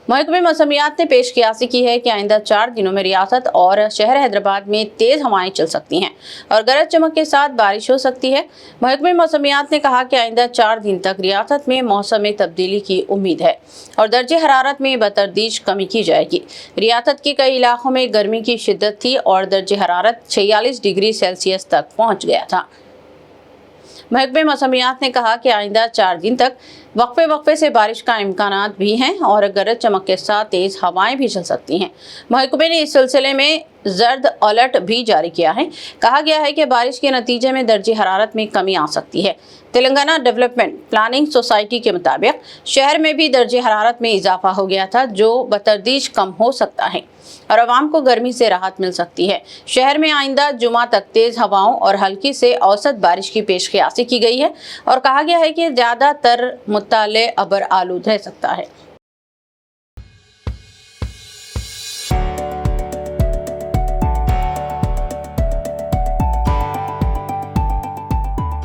महकमे मौसमियात ने पेश कियासी की है कि आइंदा 4 दिनों में रियासत और शहर हैदराबाद में तेज हवाएं चल सकती हैं और गरज चमक के साथ बारिश हो सकती है। महकमे मौसमियात ने कहा कि आइंदा 4 दिन तक रियासत में मौसम में तब्दीली की उम्मीद है और दर्जे हरारत में बतदरीज कमी की जाएगी। रियासत के कई इलाकों में गर्मी की शिद्दत थी और दर्जे हरारत 46 डिग्री सेल्सियस तक पहुँच गया था। महकमे मौसमियात ने कहा कि आइंदा 4 दिन तक वक्फे से बारिश का इम्कानात भी हैं और गरज चमक के साथ तेज हवाएं भी चल सकती हैं। महकमे ने इस सिलसिले में जर्द अलर्ट भी जारी किया है। कहा गया है कि बारिश के नतीजे में दर्जे हरारत में कमी आ सकती है। तेलंगाना डेवलपमेंट प्लानिंग सोसाइटी के मुताबिक शहर में भी दर्जे हरारत में इजाफा हो गया था, जो बतदरीज कम हो सकता है और आवाम को गर्मी से राहत मिल सकती है। शहर में आइंदा जुमा तक तेज हवाओं और हल्की से औसत बारिश की पेशकयासी की गई है और कहा गया है कि ज्यादातर मुत्ताले अबर आलूद रह सकता है।